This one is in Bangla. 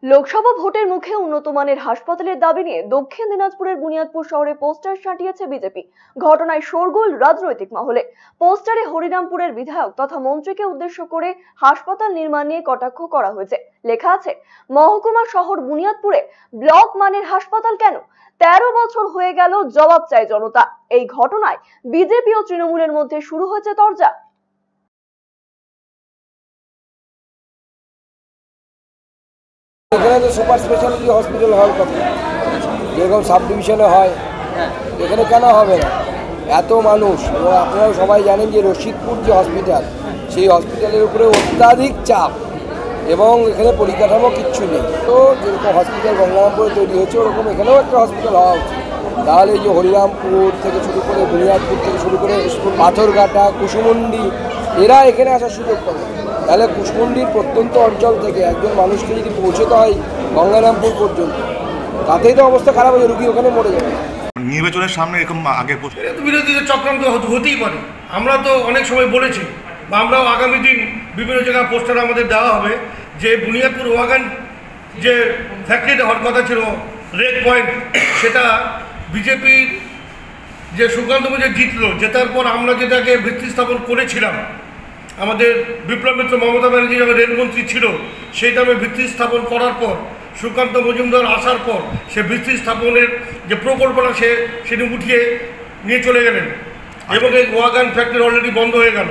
লোকসভা ভোটের মুখে উন্নত মানের হাসপাতালের দাবি নিয়ে দক্ষিণ দিনাজপুরের বুনিয়াদপুর শহরে পোস্টার সাঁটিয়েছে বিজেপি। ঘটনায় শোরগোল রাজনৈতিক মহলে। পোস্টারে হরিরামপুরের বিধায়ক তথা মন্ত্রীকে উদ্দেশ্য করে হাসপাতাল নির্মাণ নিয়ে কটাক্ষ করা হয়েছে। লেখা আছে, মহকুমা শহর বুনিয়াদপুরে ব্লক মানের হাসপাতাল কেন? 13 বছর হয়ে গেল, জবাব চায় জনতা। এই ঘটনায় বিজেপি ও তৃণমূলের মধ্যে শুরু হয়েছে তরজা। এখানে তো সুপার স্পেশালিটি হসপিটাল হওয়ার কথা, যেরকম সাব ডিভিশনে হয়, এখানে কেন হবে না? এত মানুষ, এবং আপনারাও সবাই জানেন যে রশিদপুর যে হসপিটাল, সেই হসপিটালের উপরে অত্যাধিক চাপ এবং এখানে পরিকাঠামো কিচ্ছু নেই। তো যেরকম হসপিটাল গঙ্গারামপুরে তৈরি হয়েছে, ওরকম এখানেও একটা হসপিটাল হওয়া উচিত। তাহলে এই যে হরিরামপুর থেকে শুরু করে বুনিয়াদপুর থেকে শুরু করে পাথরঘাটা, কুসুমুন্ডি, এরা এখানে আসার সুযোগ পাবে। তাহলে কুসুমুন্ডির প্রত্যন্ত অঞ্চল থেকে একজন মানুষকে যদি পৌঁছতে হয় গঙ্গারামপুর পর্যন্ত, তাতেই তো অবস্থা খারাপ হয়ে রুগী ওখানে মরে যাবে। নির্বাচনের সামনে এরকম আগে বিরোধীদের চক্রান্ত হতেই পারে। আমরা তো অনেক সময় বলেছি, বা আমরাও আগামী দিন বিভিন্ন জায়গায় পোস্টার আমাদের দেওয়া হবে যে বুনিয়াদপুর ওয়াগান যে ফ্যাক্টরিটা হওয়ার কথা ছিল, রেড পয়েন্ট, সেটা বিজেপির যে সুকান্ত মজুমদার জিতলো, জেতার পর আমরা যেটাকে ভিত্তি স্থাপন করেছিলাম, আমাদের বিপ্লব মিত্র মমতা ব্যানার্জি যখন রেলমন্ত্রী ছিল, সেই টাইমে ভিত্তি স্থাপন করার পর সুকান্ত মজুমদার আসার পর সে ভিত্তি স্থাপনের যে প্রকল্পটা সেটি উঠিয়ে নিয়ে চলে গেলেন এবং এই ওয়াগান ফ্যাক্টরি অলরেডি বন্ধ হয়ে গেল।